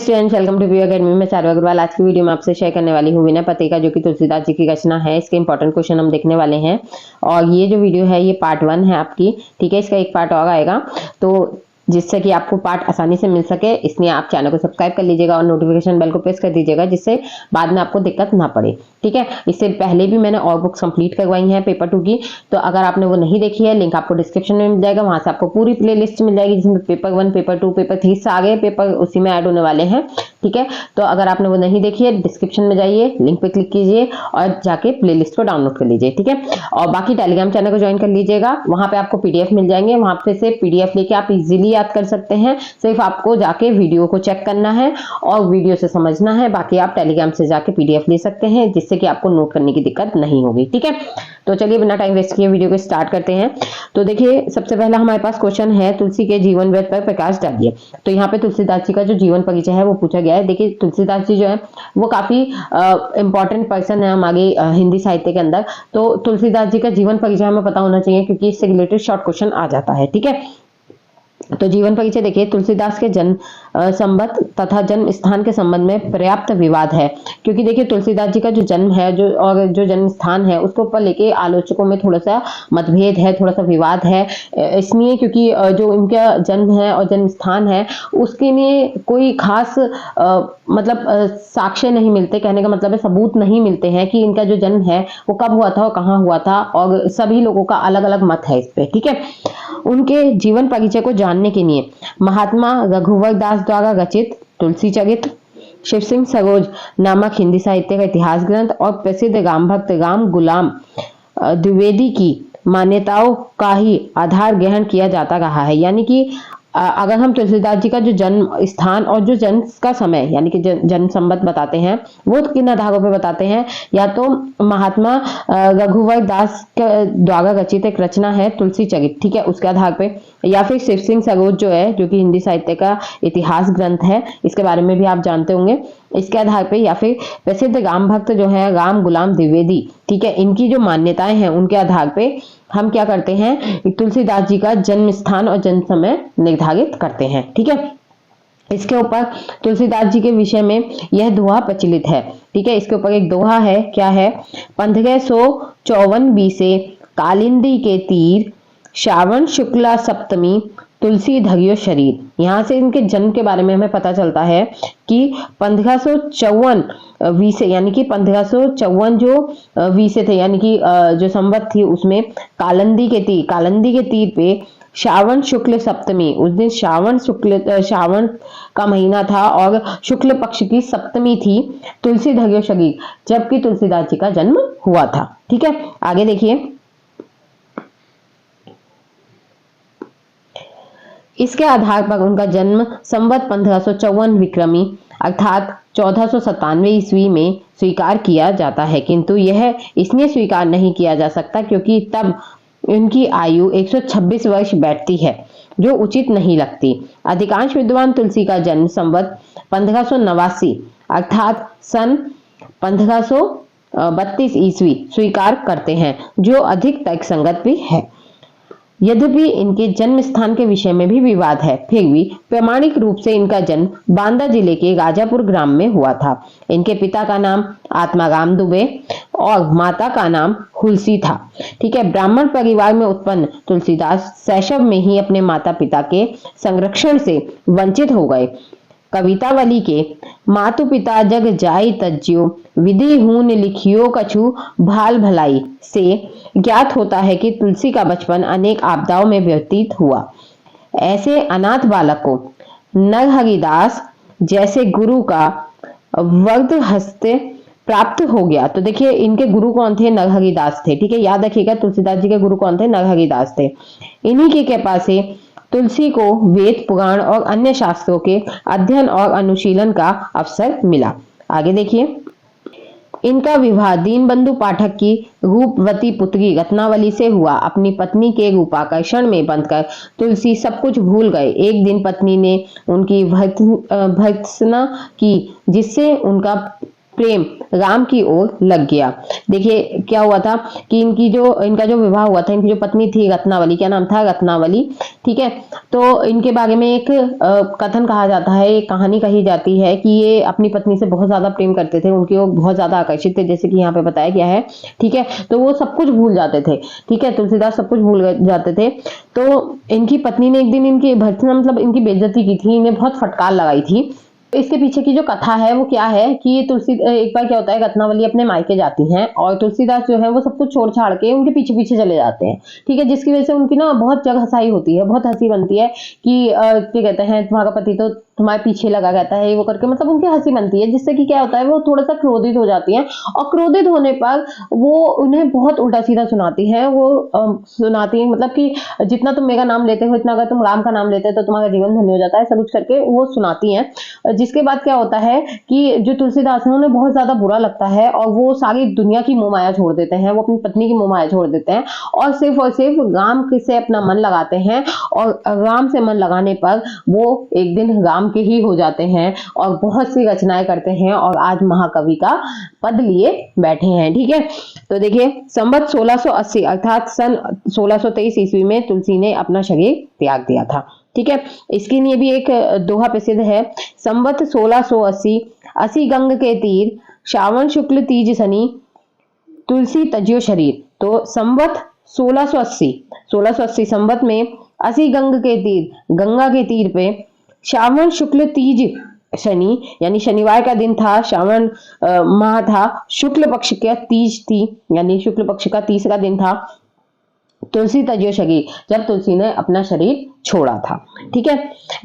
Students, welcome to View Academy में चारू अग्रवाल। आज की वीडियो में आपसे शेयर करने वाली हूँ विनय पत्रिका, जो कि तुलसीदास जी की रचना है। इसके इंपॉर्टेंट क्वेश्चन हम देखने वाले हैं और ये जो वीडियो है ये पार्ट 1 है आपकी, ठीक है। इसका एक पार्ट और आएगा, तो जिससे कि आपको पार्ट आसानी से मिल सके, इसलिए आप चैनल को सब्सक्राइब कर लीजिएगा और नोटिफिकेशन बेल को प्रेस कर दीजिएगा, जिससे बाद में आपको दिक्कत ना पड़े, ठीक है। इससे पहले भी मैंने और बुक्स कंप्लीट करवाई हैं पेपर 2 की, तो अगर आपने वो नहीं देखी है, लिंक आपको डिस्क्रिप्शन में मिल जाएगा। वहां से आपको पूरी प्ले लिस्ट मिल जाएगी, जिसमें पेपर 1, पेपर 2, पेपर 3 से आगे पेपर उसी में ऐड होने वाले हैं, ठीक है। तो अगर आपने वो नहीं देखी है, डिस्क्रिप्शन में जाइए, लिंक पे क्लिक कीजिए और जाके प्ले लिस्ट को डाउनलोड कर लीजिए, ठीक है। और बाकी टेलीग्राम चैनल को ज्वाइन कर लीजिएगा, वहां पे आपको पीडीएफ मिल जाएंगे, वहां पे से पीडीएफ लेके आप इजीली याद कर सकते हैं। सिर्फ आपको जाके वीडियो को चेक करना है और वीडियो से समझना है। बाकी आप टेलीग्राम से जाके पीडीएफ ले सकते हैं, जिससे कि आपको नोट करने की दिक्कत नहीं होगी, ठीक है। तो चलिए बिना टाइम वेस्ट किए वीडियो को स्टार्ट करते हैं। तो देखिए, सबसे पहला हमारे पास क्वेश्चन है, तुलसी के जीवन वृत्त पर प्रकाश डालिए। तो यहाँ पे तुलसीदास जी का जो जीवन परिचय है वो पूछा गया है। देखिए, तुलसीदास जी जो है वो काफी इंपॉर्टेंट पर्सन है हमारे हिंदी साहित्य के अंदर। तो तुलसीदास जी का जीवन परिचय हमें पता होना चाहिए, क्योंकि इससे रिलेटेड शॉर्ट क्वेश्चन आ जाता है, ठीक है। तो जीवन परिचय देखिए, तुलसीदास के जन्म संबत तथा जन्म स्थान के संबंध में पर्याप्त विवाद है, क्योंकि देखिए तुलसीदास जी का जो जन्म है जो जन्म स्थान है उसको ऊपर लेके आलोचकों में थोड़ा सा मतभेद है, थोड़ा सा विवाद है। इसलिए क्योंकि जो इनका जन्म है और जन्म स्थान है उसके लिए कोई खास मतलब साक्ष्य नहीं मिलते, कहने का मतलब है सबूत नहीं मिलते हैं कि इनका जो जन्म है वो कब हुआ था और कहाँ हुआ था, और सभी लोगों का अलग अलग मत है इस पे, ठीक है। उनके जीवन परिचय को जानने के लिए महात्मा रघुवर दास द्वारा रचित तुलसी चरित्र, शिव सिंह सरोज नामक हिंदी साहित्य का इतिहास ग्रंथ और प्रसिद्ध राम भक्त राम गुलाम द्विवेदी की मान्यताओं का ही आधार ग्रहण किया जाता रहा है। यानी कि अगर हम तुलसीदास जी का जो जन्म स्थान और जो जन्म का समय यानी कि जन्म संबत बताते हैं, वो किन आधारों पर बताते हैं, या तो महात्मा रघुवर दास द्वारा रचित एक रचना है तुलसी चरित्र, ठीक है, उसके आधार पे, या फिर शिव सिंह सरोज जो है, जो कि हिंदी साहित्य का इतिहास ग्रंथ है, इसके बारे में भी आप जानते होंगे, इसके आधार पे, या फिर प्रसिद्ध राम भक्त जो है राम गुलाम द्विवेदी, ठीक है, इनकी जो मान्यताएं हैं उनके आधार पे हम क्या करते हैं, तुलसीदास जी का जन्म स्थान और जन्म समय निर्धारित करते हैं, ठीक है। इसके ऊपर तुलसीदास जी के विषय में यह दोहा प्रचलित है, ठीक है। इसके ऊपर एक दोहा है, क्या है, 1554 बीसे कालिंदी के तीर, श्रावण शुक्ला सप्तमी तुलसी धरियो शरीर। यहाँ से इनके जन्म के बारे में हमें पता चलता है कि 1554 बीसे यानी कि 1554 जो बीसे थे, यानी कि जो संवत थी उसमें कालिंदी के तीर पे श्रावण शुक्ल सप्तमी, उस दिन श्रावण का महीना था और शुक्ल पक्ष की सप्तमी थी, तुलसी धरियो शरीर, जबकि तुलसीदास जी का जन्म हुआ था, ठीक है। आगे देखिए, इसके आधार पर उनका जन्म संवत 1554 विक्रमी अर्थात 1497 ईस्वी में स्वीकार किया जाता है, किंतु यह इसलिए स्वीकार नहीं किया जा सकता क्योंकि तब उनकी आयु 126 वर्ष बैठती है, जो उचित नहीं लगती। अधिकांश विद्वान तुलसी का जन्म संवत 1589 अर्थात सन 1532 ईस्वी स्वीकार करते हैं, जो अधिक तर्कसंगत भी है। यद्यपि इनके जन्म स्थान के विषय में भी विवाद है, फिर भी प्रामाणिक रूप से इनका जन्म बांदा जिले के राजापुर ग्राम में हुआ था। इनके पिता का नाम आत्माराम दुबे और माता का नाम हुलसी था, ठीक है। ब्राह्मण परिवार में उत्पन्न तुलसीदास शैशव में ही अपने माता पिता के संरक्षण से वंचित हो गए। कवितावली के मातु पिता जग जाई तज्जियो, विधि हून लिखियो कछु भाल भलाई से ज्ञात होता है कि तुलसी का बचपन अनेक आपदाओं में व्यतीत हुआ। ऐसे अनाथ बालक को नरहरिदास जैसे गुरु का वरद हस्ते प्राप्त हो गया। तो देखिए, इनके गुरु कौन थे, नरहरिदास थे, ठीक है, याद रखिएगा, तुलसीदास जी के गुरु कौन थे, नरहरिदास थे। इन्हीं की कृपा से तुलसी को वेद पुराण और अन्य शास्त्रों के अध्ययन और अनुशीलन का अवसर मिला। आगे देखिए, इनका विवाह दीनबंधु पाठक की रूपवती पुत्री रत्नावली से हुआ। अपनी पत्नी के रूपाकर्षण में बंधकर तुलसी सब कुछ भूल गए। एक दिन पत्नी ने उनकी भर्त्सना की, जिससे उनका प्रेम राम की ओर लग गया। देखिए क्या हुआ था कि इनका जो विवाह हुआ था, इनकी जो पत्नी थी रत्नावली, क्या नाम था, रत्नावली, ठीक है। तो इनके बारे में एक कथन कहा जाता है, एक कहानी कही जाती है कि ये अपनी पत्नी से बहुत ज्यादा प्रेम करते थे, उनकी ओर बहुत ज्यादा आकर्षित थे, जैसे कि यहाँ पे बताया गया है, ठीक है। तो वो सब कुछ भूल जाते थे, ठीक है, तुलसीदास सब कुछ भूल जाते थे। तो इनकी पत्नी ने एक दिन इनकी भर्त्सना मतलब इनकी बेइज्जती की थी, इन्हें बहुत फटकार लगाई थी। इसके पीछे की जो कथा है वो क्या है कि तुलसी एक बार क्या होता है, रत्नावली अपने मायके जाती हैं और तुलसीदास जो है वो सब कुछ छोड़ छाड़ के उनके पीछे पीछे चले जाते हैं, ठीक है। जिसकी वजह से उनकी ना बहुत जग हंसाई होती है, बहुत हंसी बनती है कि क्या कहते हैं, तुम्हारा पति तो तुम्हारे पीछे लगा रहता है, वो करके मतलब उनकी हंसी बनती है, जिससे कि क्या होता है वो थोड़ा सा क्रोधित हो जाती हैं और क्रोधित होने पर वो उन्हें बहुत उल्टा सीधा सुनाती है। वो सुनाती है मतलब कि जितना तुम मेरा नाम लेते हो, इतना अगर तुम राम का नाम लेते हो तो तुम्हारा जीवन धन्य हो जाता है, सब कुछ करके वो सुनाती हैं। जिसके बाद क्या होता है कि जो तुलसीदास है उन्हें बहुत ज्यादा बुरा लगता है और वो सारी दुनिया की मोह माया छोड़ देते हैं, वो अपनी पत्नी की मोह माया छोड़ देते हैं और सिर्फ राम से अपना मन लगाते हैं। और राम से मन लगाने पर वो एक दिन राम के ही हो जाते हैं और बहुत सी रचनाएं करते हैं और आज महाकवि का पद लिए बैठे हैं, ठीक है। तो देखिए संवत 1680 अर्थात सन 1623 ईस्वी में तुलसी ने अपना शरीर त्याग दिया था, ठीक है। इसके लिए भी एक दोहा प्रसिद्ध है, संवत 1680 असी गंग के तीर, श्रावण शुक्ल तीज शनि, तुलसी तज्यो शरीर। तो संवत 1680 संवत में 80 गंग के तीर, गंगा के तीर पे श्रावण शुक्ल तीज शनि यानी शनिवार का दिन था, श्रावण माह था, शुक्ल पक्ष का तीज थी यानी शुक्ल पक्ष का तीसरा दिन था, तुलसी तज्यो शरीर, जब तुलसी ने अपना शरीर छोड़ा था, ठीक है।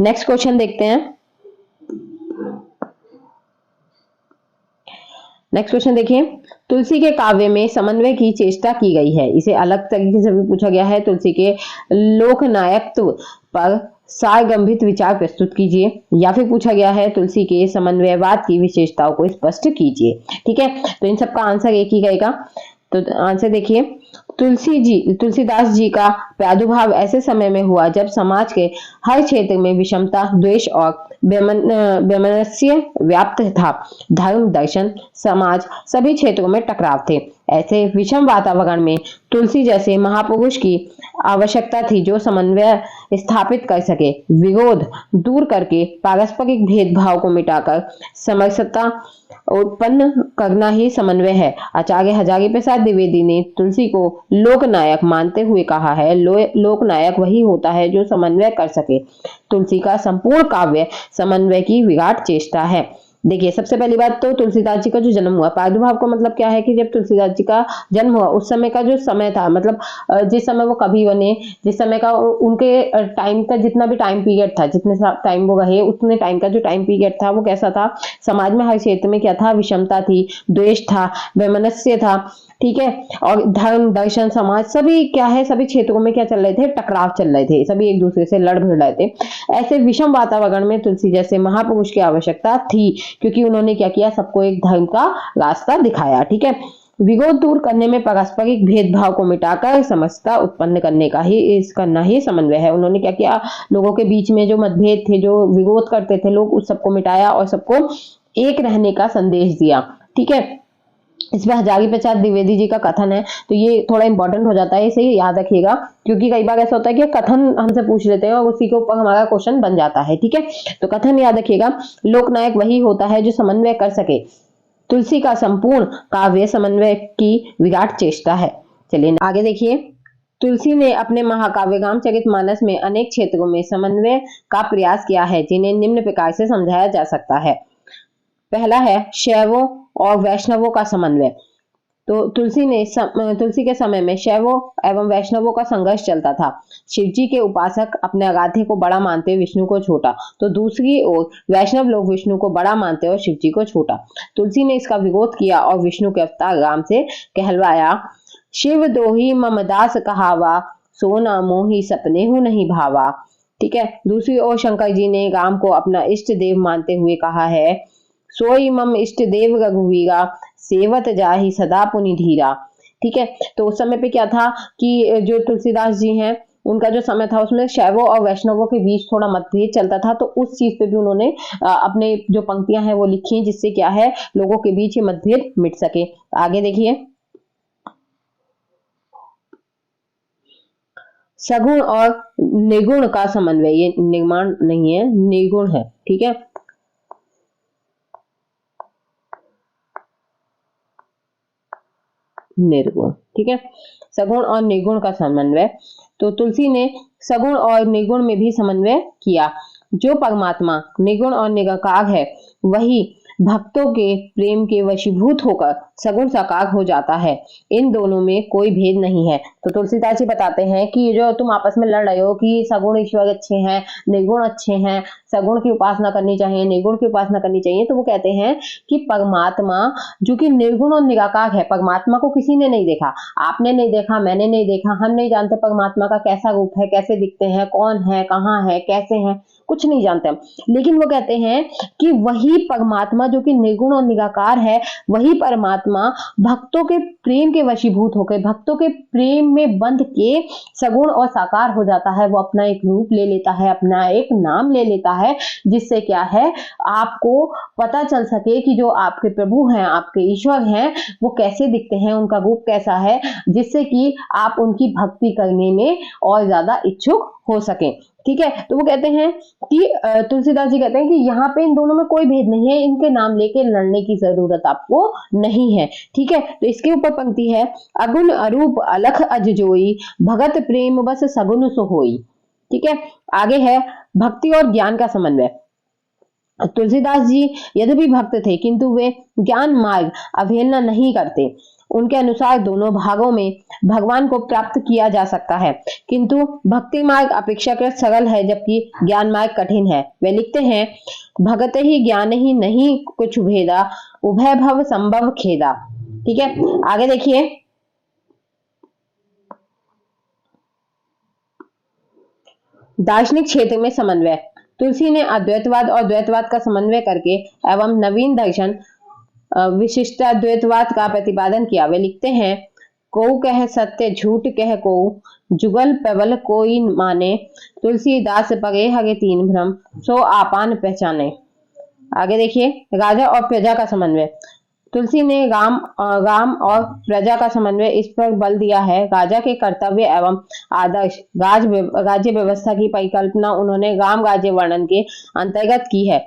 नेक्स्ट क्वेश्चन देखते हैं। नेक्स्ट क्वेश्चन देखिए, तुलसी के काव्य में समन्वय की चेष्टा की गई है, इसे अलग तरीके से भी पूछा गया है। तुलसी के लोकनायकत्व पर सारगंभित विचार प्रस्तुत कीजिए, या फिर पूछा गया है तुलसी के समन्वयवाद की विशेषताओं को स्पष्ट कीजिए, ठीक है। तो इन सबका आंसर एक ही रहेगा। तो आंसर देखिए, तुलसीदास जी का प्रादुर्भाव ऐसे समय में हुआ जब समाज के हर क्षेत्र में विषमता, द्वेष और वैमनस्य व्याप्त था। धर्म, दर्शन, समाज सभी क्षेत्रों में टकराव थे। ऐसे विषम वातावरण में तुलसी जैसे महापुरुष की आवश्यकता थी जो समन्वय स्थापित कर सके, विरोध दूर करके पारस्परिक भेदभाव को मिटाकर समरसता उत्पन्न करना ही समन्वय है। आचार्य हजारी प्रसाद द्विवेदी ने तुलसी को लोकनायक मानते हुए कहा है, लोकनायक वही होता है जो समन्वय कर सके। तुलसी का संपूर्ण काव्य समन्वय की विराट चेष्टा है। देखिए सबसे पहली बात तो तुलसीदास जी का जो जन्म हुआ, प्रादुर्भाव का मतलब क्या है कि जब तुलसीदास जी का जन्म हुआ उस समय का जो समय था, मतलब जिस समय वो कवि बने, जिस समय का उनके टाइम का जितना भी टाइम पीरियड था, जितने टाइम वो रहे उतने टाइम का जो टाइम पीरियड था वो कैसा था, समाज में हर क्षेत्र में क्या था, विषमता थी, द्वेष था, वैमनस्य था, ठीक है। और धर्म, दर्शन, समाज सभी क्या है, सभी क्षेत्रों में क्या चल रहे थे, टकराव चल रहे थे, सभी एक दूसरे से लड़ भिड़ रहे थे। ऐसे विषम वातावरण में तुलसी जैसे महापुरुष की आवश्यकता थी, क्योंकि उन्होंने क्या किया, सबको एक धर्म का रास्ता दिखाया, ठीक है। विरोध दूर करने में पारस्परिक भेदभाव को मिटाकर समस्या उत्पन्न करना ही समन्वय है। उन्होंने क्या किया, लोगों के बीच में जो मतभेद थे, जो विरोध करते थे लोग, उस सबको मिटाया और सबको एक रहने का संदेश दिया, ठीक है। इसमें हजारी प्रसाद द्विवेदी जी का कथन है, तो ये थोड़ा इंपॉर्टेंट हो जाता है, इसे याद रखिएगा, क्योंकि कई बार ऐसा होता है कि कथन हमसे पूछ लेते हैं और उसी के ऊपर हमारा क्वेश्चन बन जाता है, ठीक है। तो कथन याद रखिएगा, लोकनायक वही होता है जो समन्वय कर सके। तुलसी का संपूर्ण काव्य समन्वय की विराट चेष्टा है। चलिए आगे देखिए, तुलसी ने अपने महाकाव्य रामचरितमानस में अनेक क्षेत्रों में समन्वय का प्रयास किया है, जिन्हें निम्न प्रकार से समझाया जा सकता है। पहला है शैवों और वैष्णवों का समन्वय। तो तुलसी के समय में शैवों एवं वैष्णवों का संघर्ष चलता था। शिवजी के उपासक अपने आराध्य को बड़ा मानते विष्णु को छोटा, तो दूसरी ओर वैष्णव लोग विष्णु को बड़ा मानते और शिवजी को छोटा। तुलसी ने इसका विरोध किया और विष्णु के अवतार राम से कहलवाया, शिव दोही मम दास कहावा, सोना मोही सपने हूं नहीं भावा, ठीक है। दूसरी ओर शंकर जी ने राम को अपना इष्ट देव मानते हुए कहा है, सोई मम इष्ट देव रघुवीरा, सेवत जाहि सदा पुनि धीरा, ठीक है। तो उस समय पे क्या था कि जो तुलसीदास जी हैं उनका जो समय था उसमें शैवों और वैष्णवों के बीच थोड़ा मतभेद चलता था, तो उस चीज पे भी उन्होंने अपने जो पंक्तियां हैं वो लिखी हैं, जिससे क्या है लोगों के बीच ये मतभेद मिट सके। आगे देखिए, सगुण और निगुण का समन्वय, ये निर्माण नहीं है, निगुण है, ठीक है। निर्गुण, ठीक है, सगुण और निर्गुण का समन्वय। तो तुलसी ने सगुण और निर्गुण में भी समन्वय किया। जो परमात्मा निर्गुण और निराकार है वही भक्तों के प्रेम के वशीभूत होकर सगुण साकार हो जाता है। इन दोनों में कोई भेद नहीं है। तो तुलसीदास जी बताते हैं कि ये जो तुम आपस में लड़ रहे हो कि सगुण ईश्वर अच्छे हैं, निर्गुण अच्छे हैं, सगुण की उपासना करनी चाहिए, निर्गुण की उपासना करनी चाहिए, तो वो कहते हैं कि परमात्मा जो कि निर्गुण और निराकार है, परमात्मा को किसी ने नहीं देखा, आपने नहीं देखा, मैंने नहीं देखा, हम नहीं जानते परमात्मा का कैसा रूप है, कैसे दिखते हैं, कौन है, कहाँ है, कैसे हैं, कुछ नहीं जानते हम। लेकिन वो कहते हैं कि वही परमात्मा जो कि निर्गुण और निराकार है, वही परमात्मा भक्तों के प्रेम के वशीभूत होकर, भक्तों के प्रेम में बंध के सगुण और साकार हो जाता है। वो अपना एक रूप ले लेता है, अपना एक नाम ले लेता है, जिससे क्या है आपको पता चल सके कि जो आपके प्रभु हैं, आपके ईश्वर हैं, वो कैसे दिखते हैं, उनका रूप कैसा है, जिससे कि आप उनकी भक्ति करने में और ज्यादा इच्छुक हो सके। ठीक है, तो वो कहते हैं कि तुलसीदास जी कहते हैं कि यहाँ पे इन दोनों में कोई भेद नहीं है, इनके नाम लेके लड़ने की जरूरत आपको नहीं है। ठीक है, तो इसके ऊपर पंक्ति है, अगुण अरूप अलख अज जोई, भगत प्रेम बस सगुन सो होई। ठीक है, आगे है भक्ति और ज्ञान का समन्वय। तुलसीदास जी यद्यपि भक्त थे किंतु वे ज्ञान मार्ग अवहेलना नहीं करते। उनके अनुसार दोनों भागों में भगवान को प्राप्त किया जा सकता है, किंतु भक्ति मार्ग अपेक्षाकृत सरल है जबकि ज्ञान मार्ग कठिन है। वे लिखते हैं, भगत ही ज्ञान ही नहीं कुछ भेदा, उभय भव संभव खेदा। ठीक है, आगे देखिए, दार्शनिक क्षेत्र में समन्वय। तुलसी ने अद्वैतवाद और द्वैतवाद का समन्वय करके एवं नवीन दर्शन विशिष्टाद्वैतवाद का प्रतिपादन किया। वे लिखते हैं, को कह सत्य झूठ कह को, जुगल प्रबल कोई माने, तुलसीदास पगे हगे तीन भ्रम, सो आपान पहचाने। आगे देखिए, राजा और प्रजा का समन्वय। तुलसी ने राम और प्रजा का समन्वय इस पर बल दिया है। राजा के कर्तव्य एवं आदर्श राज्य व्यवस्था की परिकल्पना उन्होंने राम राज्य वर्णन के अंतर्गत की है।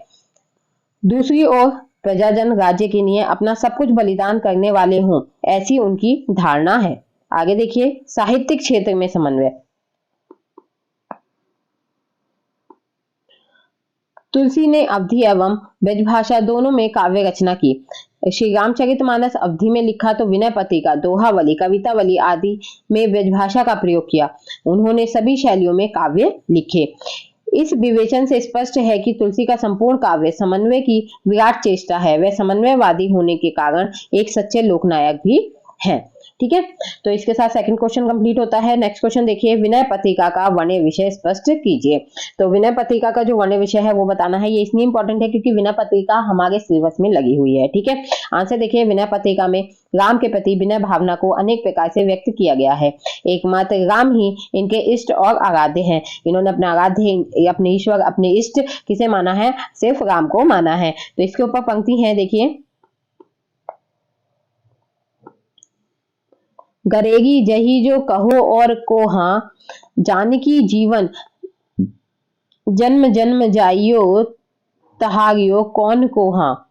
दूसरी ओर प्रजाजन राज्य के लिए अपना सब कुछ बलिदान करने वाले हों, ऐसी उनकी धारणा है। आगे देखिए, साहित्यिक क्षेत्र में समन्वय। तुलसी ने अवधि एवं ब्रजभाषा दोनों में काव्य रचना की। श्री रामचरितमानस अवधि में लिखा तो विनय पत्रिका, दोहावली, कवितावली आदि में ब्रजभाषा का प्रयोग किया। उन्होंने सभी शैलियों में काव्य लिखे। इस विवेचन से स्पष्ट है कि तुलसी का संपूर्ण काव्य समन्वय की विराट चेष्टा है। वह समन्वयवादी होने के कारण एक सच्चे लोकनायक भी हैं। ठीक है, तो इसके साथ सेकंड क्वेश्चन कंप्लीट होता है। नेक्स्ट क्वेश्चन देखिए, विनय पत्रिका का वर्ण विषय स्पष्ट कीजिए। तो विनय पत्रिका का जो वर्ण विषय है वो बताना है। ये इसलिए इंपॉर्टेंट है क्योंकि विनय पत्रिका हमारे सिलेबस में लगी हुई है। ठीक है, आंसर देखिए, विनय पत्रिका में राम के प्रति विनय भावना को अनेक प्रकार से व्यक्त किया गया है। एकमात्र राम ही इनके इष्ट और आराध्य हैं। इन्होंने अपने आराध्य, अपने ईश्वर, अपने इष्ट किसे माना है? सिर्फ राम को माना है। तो इसके ऊपर पंक्ति है, देखिए, गरेगी जही जो कहो और को हाँ, जानकी जीवन जन्म जन्म जाइयो, तहागियो कौन को हाँ।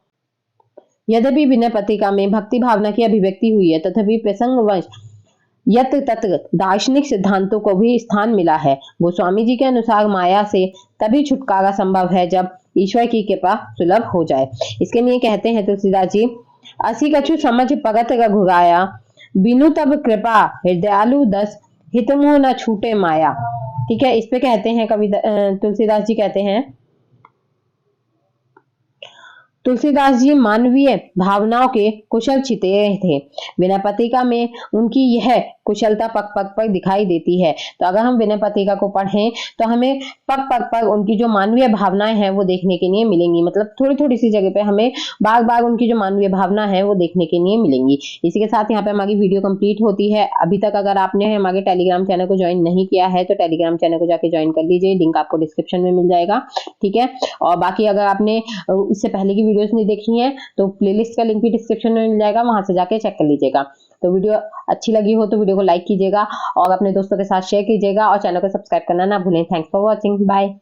यद्यपि विनय पत्रिका में भक्ति भावना की अभिव्यक्ति हुई है, तथापि प्रसंगवश यत्र तत्र दार्शनिक सिद्धांतों को भी स्थान मिला है। गोस्वामी जी के अनुसार माया से तभी छुटकारा संभव है जब ईश्वर की कृपा सुलभ हो जाए। इसके लिए कहते हैं तुलसीदास जी, असी कछु समझ भगत रघुराया, बिनु तब कृपा हृदयालु दस, हितमु न छूटे माया। ठीक है, इस पे कहते हैं कवि तुलसीदास जी कहते हैं, तुलसीदास जी मानवीय भावनाओं के कुशल चित्रे थे। विनय पत्रिका में उनकी यह कुशलता पग पग पर दिखाई देती है। तो अगर हम विनय पत्रिका को पढ़ें तो हमें पग पग पर उनकी जो मानवीय भावनाएं हैं वो देखने के लिए मिलेंगी। मतलब थोड़ी थोड़ी सी जगह पे हमें बार बार उनकी जो मानवीय भावना है वो देखने के लिए मिलेंगी। इसी के साथ यहाँ पे हमारी वीडियो कंप्लीट होती है। अभी तक अगर आपने हमारे टेलीग्राम चैनल को ज्वाइन नहीं किया है तो टेलीग्राम चैनल को जाके ज्वाइन कर लीजिए, लिंक आपको डिस्क्रिप्शन में मिल जाएगा। ठीक है, और बाकी अगर आपने इससे पहले की वीडियोस नहीं देखी है तो प्लेलिस्ट का लिंक भी डिस्क्रिप्शन में मिल जाएगा, वहां से जाके चेक कर लीजिएगा। तो वीडियो अच्छी लगी हो तो वीडियो को लाइक कीजिएगा और अपने दोस्तों के साथ शेयर कीजिएगा और चैनल को सब्सक्राइब करना ना भूलें। Thanks for watching, bye.